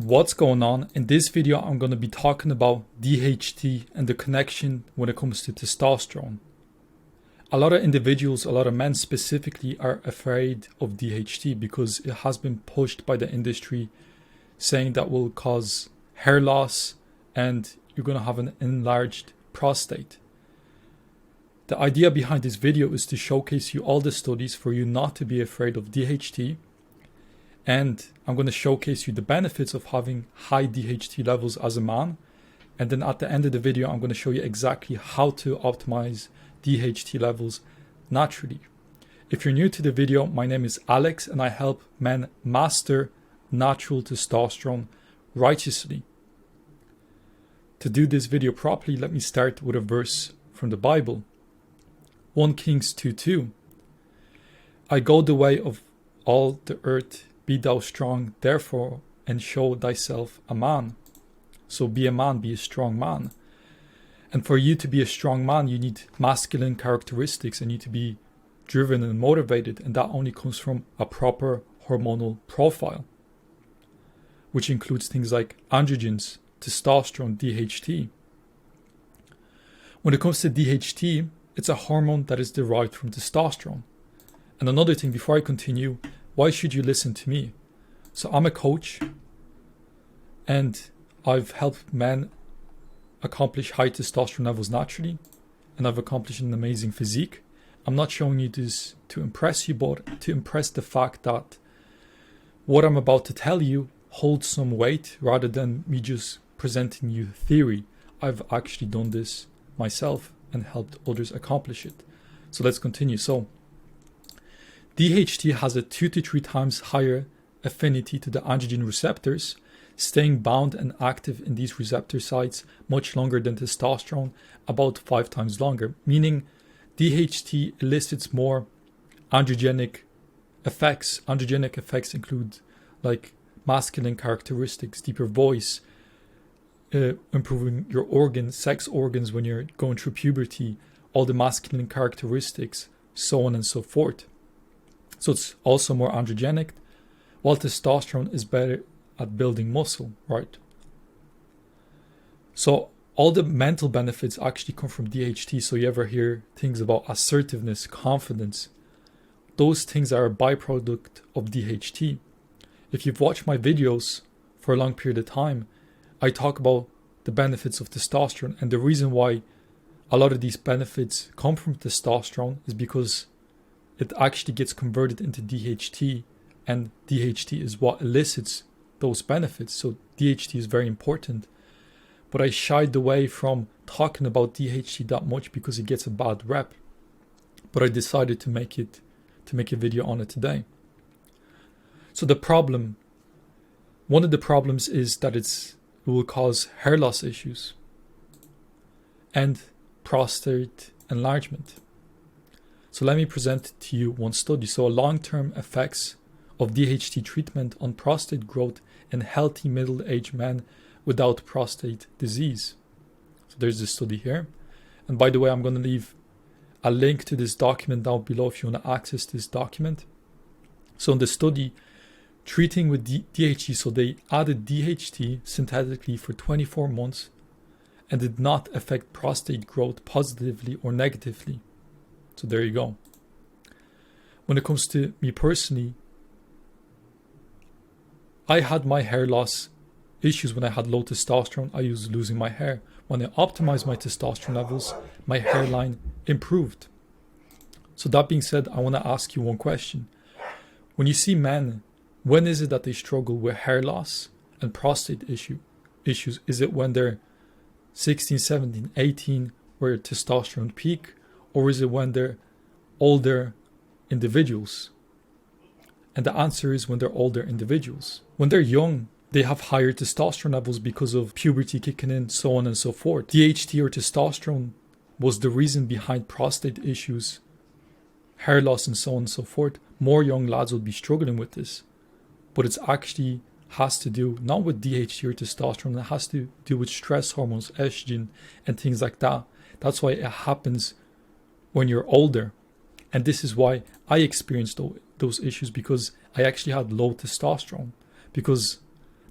What's going on? In this video I'm going to be talking about DHT and the connection when it comes to testosterone. A lot of individuals, a lot of men specifically, are afraid of DHT because it has been pushed by the industry saying that will cause hair loss and you're going to have an enlarged prostate. The idea behind this video is to showcase you all the studies for you not to be afraid of DHT, and I'm going to showcase you the benefits of having high DHT levels as a man, and then at the end of the video I'm going to show you exactly how to optimize DHT levels naturally. If you're new to the video, my name is Alex and I help men master natural testosterone righteously. To do this video properly, let me start with a verse from the Bible. 1 Kings 2:2. I go the way of all the earth, be thou strong therefore, and show thyself a man. So be a man, be a strong man. And for you to be a strong man, you need masculine characteristics and you need to be driven and motivated, and that only comes from a proper hormonal profile, which includes things like androgens, testosterone, DHT. When it comes to DHT, it's a hormone that is derived from testosterone. And another thing, before I continue, why should you listen to me? So I'm a coach and I've helped men accomplish high testosterone levels naturally, and I've accomplished an amazing physique. I'm not showing you this to impress you, but to impress the fact that what I'm about to tell you holds some weight rather than me just presenting you theory. I've actually done this myself and helped others accomplish it. So let's continue. So DHT has a 2 to 3 times higher affinity to the androgen receptors, staying bound and active in these receptor sites much longer than testosterone, about 5 times longer, meaning DHT elicits more androgenic effects. Androgenic effects include like masculine characteristics, deeper voice, improving your organs, sex organs when you're going through puberty, all the masculine characteristics, so on and so forth. So it's also more androgenic, while testosterone is better at building muscle, right? So all the mental benefits actually come from DHT. So you ever hear things about assertiveness, confidence, those things are a byproduct of DHT. If you've watched my videos for a long period of time, I talk about the benefits of testosterone, and the reason why a lot of these benefits come from testosterone is because it actually gets converted into DHT, and DHT is what elicits those benefits. So DHT is very important, but I shied away from talking about DHT that much because it gets a bad rep. But I decided to make a video on it today. So one of the problems is that it will cause hair loss issues and prostate enlargement. So let me present to you one study. So long-term effects of DHT treatment on prostate growth in healthy middle-aged men without prostate disease. So there's this study here. And by the way, I'm going to leave a link to this document down below if you want to access this document. So in the study, treating with DHT, so they added DHT synthetically for 24 months and did not affect prostate growth positively or negatively. So there you go. When it comes to me personally, I had my hair loss issues when I had low testosterone. I was losing my hair. When I optimized my testosterone levels, my hairline improved. So that being said, I want to ask you one question. When you see men, when is it that they struggle with hair loss and prostate issues? Is it when they're 16, 17, 18, where testosterone peak? Or is it when they're older individuals? And the answer is when they're older individuals. When they're young, they have higher testosterone levels because of puberty kicking in, so on and so forth. DHT or testosterone was the reason behind prostate issues, hair loss, and so on and so forth. More young lads will be struggling with this. But it's actually has to do not with DHT or testosterone, it has to do with stress hormones, estrogen, and things like that. That's why it happens when you're older. And this is why I experienced those issues, because I actually had low testosterone, because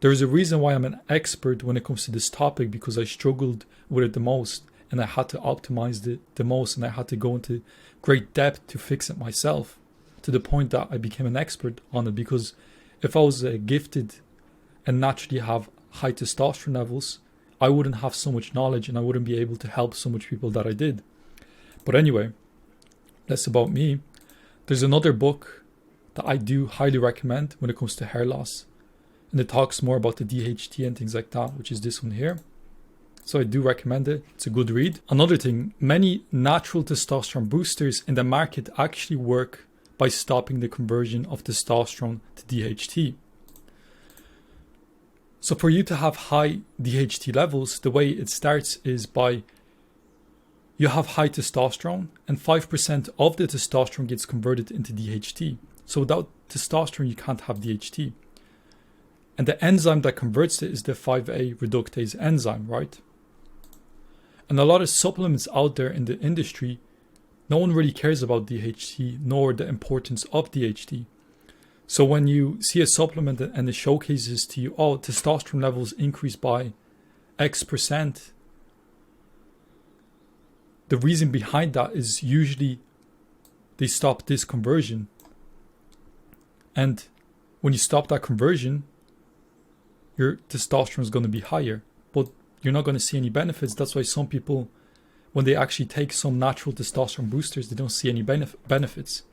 There is a reason why I'm an expert when it comes to this topic, because I struggled with it the most and I had to optimize it the most, and I had to go into great depth to fix it myself, to the point that I became an expert on it. Because if I was gifted and naturally have high testosterone levels, I wouldn't have so much knowledge and I wouldn't be able to help so much people that I did. But anyway, that's about me. There's another book that I do highly recommend when it comes to hair loss, and it talks more about the DHT and things like that, which is this one here. So I do recommend it. It's a good read. Another thing, many natural testosterone boosters in the market actually work by stopping the conversion of testosterone to DHT. So for you to have high DHT levels, the way it starts is by you have high testosterone and 5% of the testosterone gets converted into DHT. So without testosterone, you can't have DHT. And the enzyme that converts it is the 5A reductase enzyme, right? And a lot of supplements out there in the industry, no one really cares about DHT nor the importance of DHT. So when you see a supplement and it showcases to you, oh, testosterone levels increase by X%, the reason behind that is usually they stop this conversion. And when you stop that conversion, your testosterone is going to be higher, but you're not going to see any benefits. That's why some people, when they actually take some natural testosterone boosters, they don't see any benefits.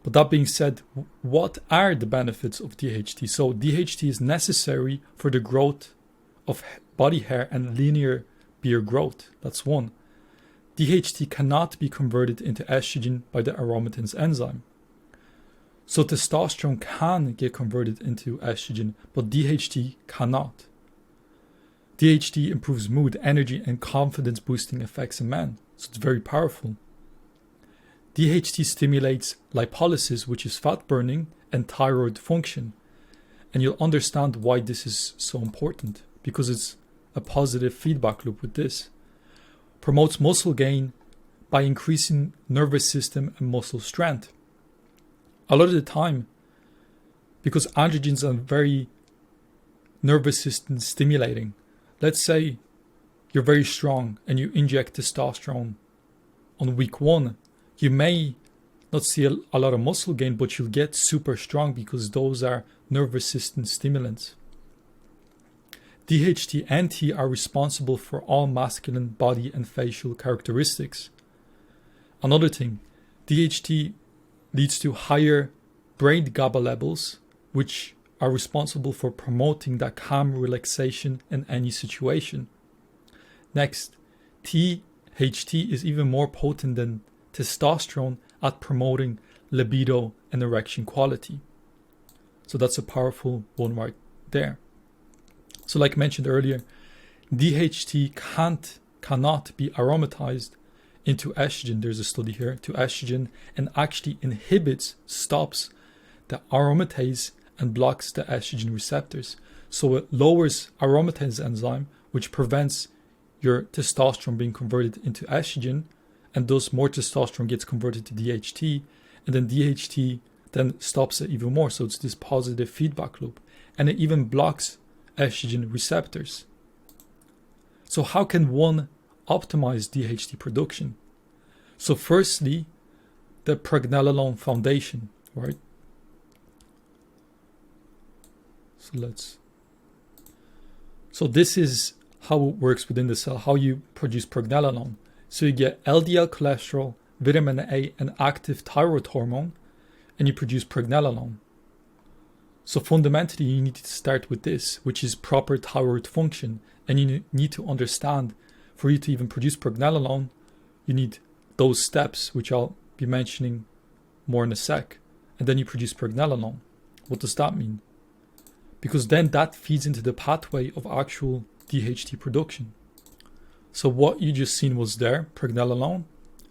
But that being said, what are the benefits of DHT? So DHT is necessary for the growth of body hair and linear beard growth. That's one. DHT cannot be converted into estrogen by the aromatase enzyme. So testosterone can get converted into estrogen, but DHT cannot. DHT improves mood, energy, and confidence boosting effects in men. So it's very powerful. DHT stimulates lipolysis, which is fat burning, and thyroid function. And you'll understand why this is so important, because it's a positive feedback loop with this. Promotes muscle gain by increasing nervous system and muscle strength. A lot of the time, because androgens are very nervous system stimulating. Let's say you're very strong and you inject testosterone on week 1. You may not see a lot of muscle gain, but you'll get super strong because those are nervous system stimulants. DHT and T are responsible for all masculine body and facial characteristics. Another thing, DHT leads to higher brain GABA levels, which are responsible for promoting that calm relaxation in any situation. Next, DHT is even more potent than testosterone at promoting libido and erection quality. So that's a powerful one right there. So like mentioned earlier, DHT cannot be aromatized into estrogen. There's a study here to estrogen, and actually stops the aromatase and blocks the estrogen receptors. So it lowers aromatase enzyme, which prevents your testosterone being converted into estrogen, and thus more testosterone gets converted to DHT, and then DHT then stops it even more. So it's this positive feedback loop, and it even blocks estrogen receptors. So how can one optimize DHT production? So firstly, the pregnenolone foundation, right? So this is how it works within the cell, how you produce pregnenolone. So you get LDL cholesterol, vitamin A, and active thyroid hormone, and you produce pregnenolone. So fundamentally, you need to start with this, which is proper thyroid function. And you need to understand, for you to even produce pregnenolone, you need those steps, which I'll be mentioning more in a sec. And then you produce pregnenolone. What does that mean? Because then that feeds into the pathway of actual DHT production. So what you just seen was there, pregnenolone,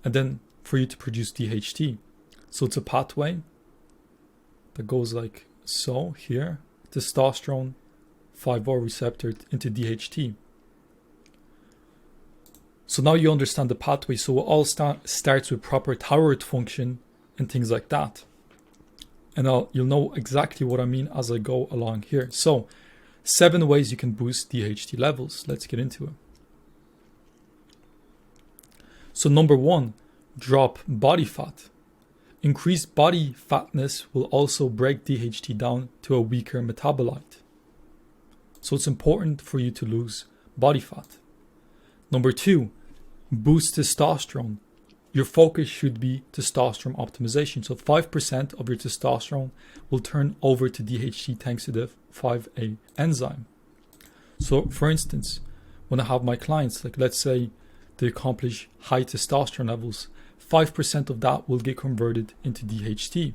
and then for you to produce DHT. So it's a pathway that goes like so here, testosterone 5O receptor into DHT. So now you understand the pathway. So it all starts with proper thyroid function and things like that. And you'll know exactly what I mean as I go along here. So 7 ways you can boost DHT levels. Let's get into it. So number 1, drop body fat. Increased body fatness will also break DHT down to a weaker metabolite. So it's important for you to lose body fat. Number 2, boost testosterone. Your focus should be testosterone optimization. So 5% of your testosterone will turn over to DHT thanks to the 5A enzyme. So for instance, when I have my clients, like let's say they accomplish high testosterone levels, 5% of that will get converted into DHT.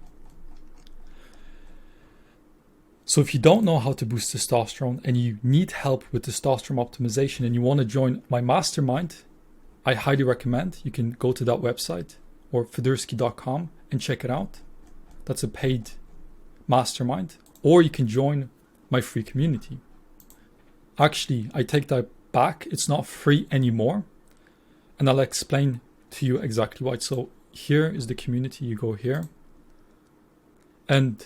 So if you don't know how to boost testosterone and you need help with testosterone optimization and you want to join my mastermind, I highly recommend you can go to that website or fedursky.com and check it out. That's a paid mastermind. Or you can join my free community. Actually, I take that back. It's not free anymore. And I'll explain to you exactly why. So here is the community. You go here. And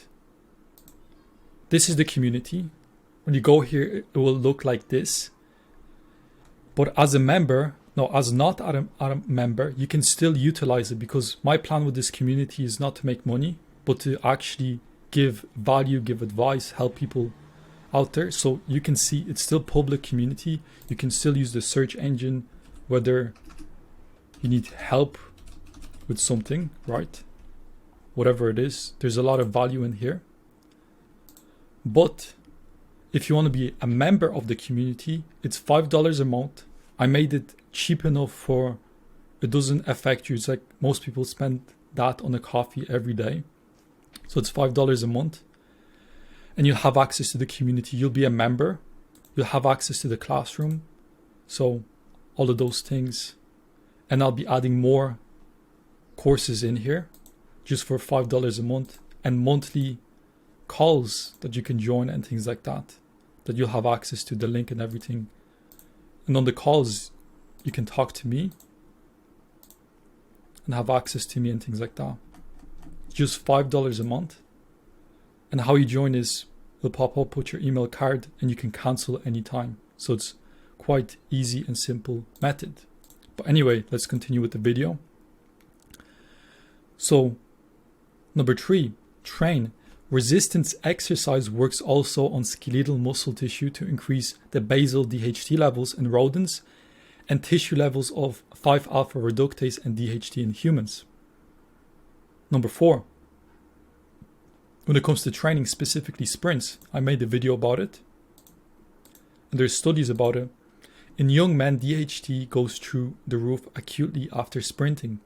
this is the community. When you go here, it will look like this. But as a member, as not a member, you can still utilize it, because my plan with this community is not to make money, but to actually give value, give advice, help people out there. So you can see it's still public community. You can still use the search engine, whether you need help with something, right? Whatever it is, there's a lot of value in here. But if you want to be a member of the community, it's $5 a month. I made it cheap enough for it doesn't affect you. It's like most people spend that on a coffee every day. So it's $5 a month. And you'll have access to the community. You'll be a member. You'll have access to the classroom. So all of those things. And I'll be adding more courses in here just for $5 a month, and monthly calls that you can join and things like that you'll have access to, the link and everything. And on the calls, you can talk to me and have access to me and things like that. Just $5 a month. And how you join is it'll pop up with your email card and you can cancel anytime. So it's quite easy and simple method. But anyway, let's continue with the video. So number 3, train. Resistance exercise works also on skeletal muscle tissue to increase the basal DHT levels in rodents and tissue levels of 5-alpha reductase and DHT in humans. Number 4, when it comes to training, specifically sprints, I made a video about it. And there's studies about it. In young men, DHT goes through the roof acutely after sprinting.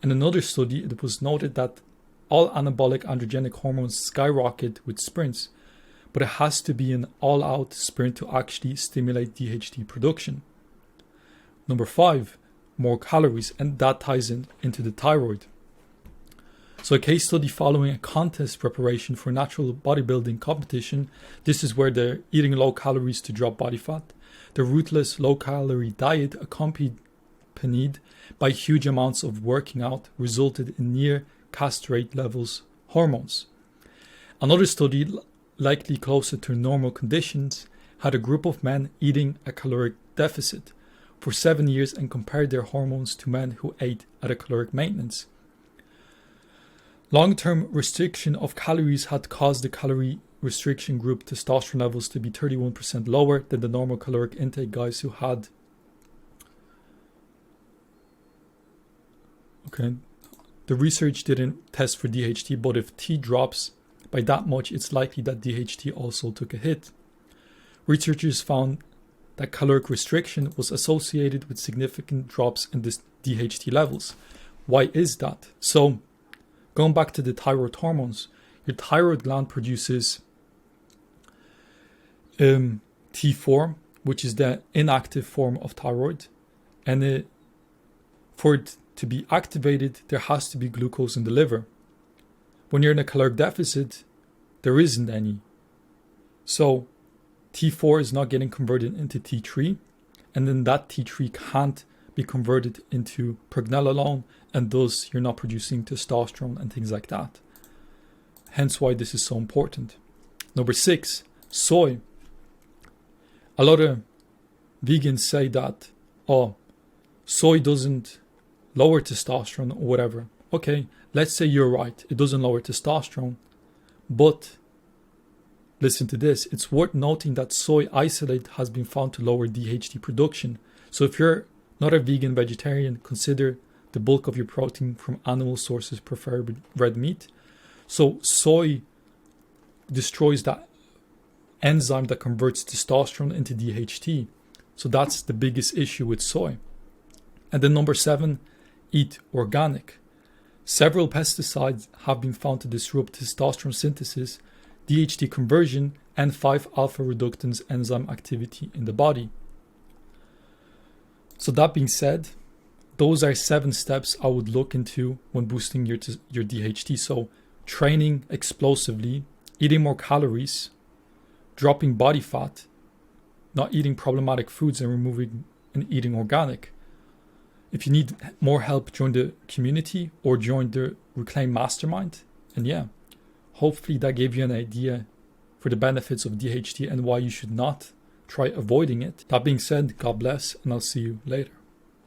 In another study, it was noted that all anabolic androgenic hormones skyrocket with sprints, but it has to be an all-out sprint to actually stimulate DHT production. Number 5, more calories, and that ties into the thyroid. So a case study following a contest preparation for natural bodybuilding competition. This is where they're eating low calories to drop body fat. The ruthless low-calorie diet accompanied by huge amounts of working out resulted in near castrate levels hormones. Another study, likely closer to normal conditions, had a group of men eating a caloric deficit for 7 years and compared their hormones to men who ate at a caloric maintenance. Long-term restriction of calories had caused the calorie restriction group testosterone levels to be 31% lower than the normal caloric intake guys who had the research didn't test for DHT, but if T drops by that much, it's likely that DHT also took a hit. Researchers found that caloric restriction was associated with significant drops in this DHT levels. Why is that? So, going back to the thyroid hormones, your thyroid gland produces T4, which is the inactive form of thyroid, and for it to be activated, there has to be glucose in the liver. When you're in a caloric deficit, there isn't any. So T4 is not getting converted into T3, and then that T3 can't be converted into pregnenolone, and thus you're not producing testosterone and things like that. Hence why this is so important. Number 6, soy. A lot of vegans say that, oh, soy doesn't lower testosterone or whatever. Okay, let's say you're right. It doesn't lower testosterone. But listen to this. It's worth noting that soy isolate has been found to lower DHT production. So if you're not a vegan vegetarian, consider the bulk of your protein from animal sources, preferably red meat. So soy destroys that enzyme that converts testosterone into DHT. So that's the biggest issue with soy. And then number 7, eat organic. Several pesticides have been found to disrupt testosterone synthesis, DHT conversion, and 5-alpha reductase enzyme activity in the body. So that being said, those are 7 steps I would look into when boosting your DHT. So training explosively, eating more calories, dropping body fat, not eating problematic foods, and removing and eating organic. If you need more help, join the community or join the Reclaim Mastermind. And yeah, hopefully that gave you an idea for the benefits of DHT and why you should not try avoiding it. That being said, God bless, and I'll see you later.